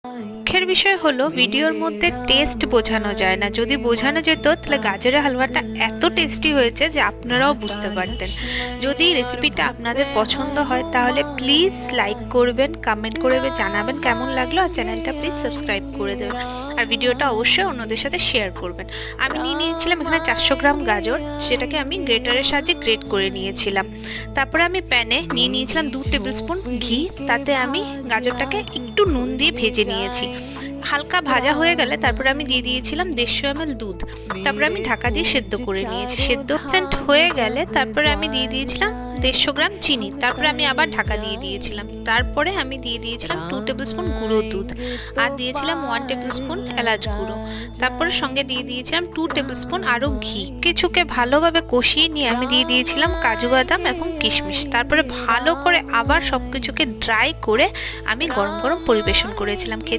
দুঃখের বিষয় হলো ভিডিওর মধ্যে টেস্ট বোঝানো যায় না। যদি বোঝানো যেত তাহলে গাজরের হালুয়াটা এত টেস্টি হয়েছে যে আপনারাও বুঝতে পারতেন। যদি রেসিপিটা আপনাদের পছন্দ হয় তাহলে প্লিজ লাইক করবেন, কমেন্ট করে জানাবেন কেমন লাগলো, আর চ্যানেলটা প্লিজ সাবস্ক্রাইব করে দেবেন, আর ভিডিওটা অবশ্যই অন্যদের সাথে শেয়ার করবেন। আমি নিয়ে নিয়েছিলাম এখানে 400 গ্রাম গাজর, সেটাকে আমি গ্রেটারের সাহায্যে গ্রেট করে নিয়েছিলাম। তারপরে আমি প্যানে নিয়ে নিয়েছিলাম 2 টেবিল স্পুন ঘি, তাতে আমি গাজরটাকে একটু নুন দিয়ে ভেজে নিয়েছি। হালকা ভাজা হয়ে গেলে তারপরে আমি দিয়ে দিয়েছিলাম 150 ml দুধ। তারপরে আমি ঢাকা দিয়ে সেদ্ধ করে নিয়েছি। সেদ্ধ হয়ে গেলে তারপরে আমি দিয়ে দিয়েছিলাম 150 গ্রাম চিনি। তারপরে আমি আবার ঢাকা দিয়ে দিয়েছিলাম। তারপরে আমি দিয়ে দিয়েছিলাম 2 টেবিল স্পুন গুঁড়ো দুধ, আর দিয়েছিলাম 1 টেবিল স্পুন এলাচ গুঁড়ো। তারপরে সঙ্গে দিয়ে দিয়েছিলাম 2 টেবিল স্পুন আরো ঘি। কিছুকে ভালোভাবে কষিয়ে নিয়ে আমি দিয়ে দিয়েছিলাম কাজু বাদাম এবং কিশমিশ। তারপরে ভালো করে আবার সবকিছুকে ড্রাই করে আমি গরম গরম পরিবেশন করেছিলাম।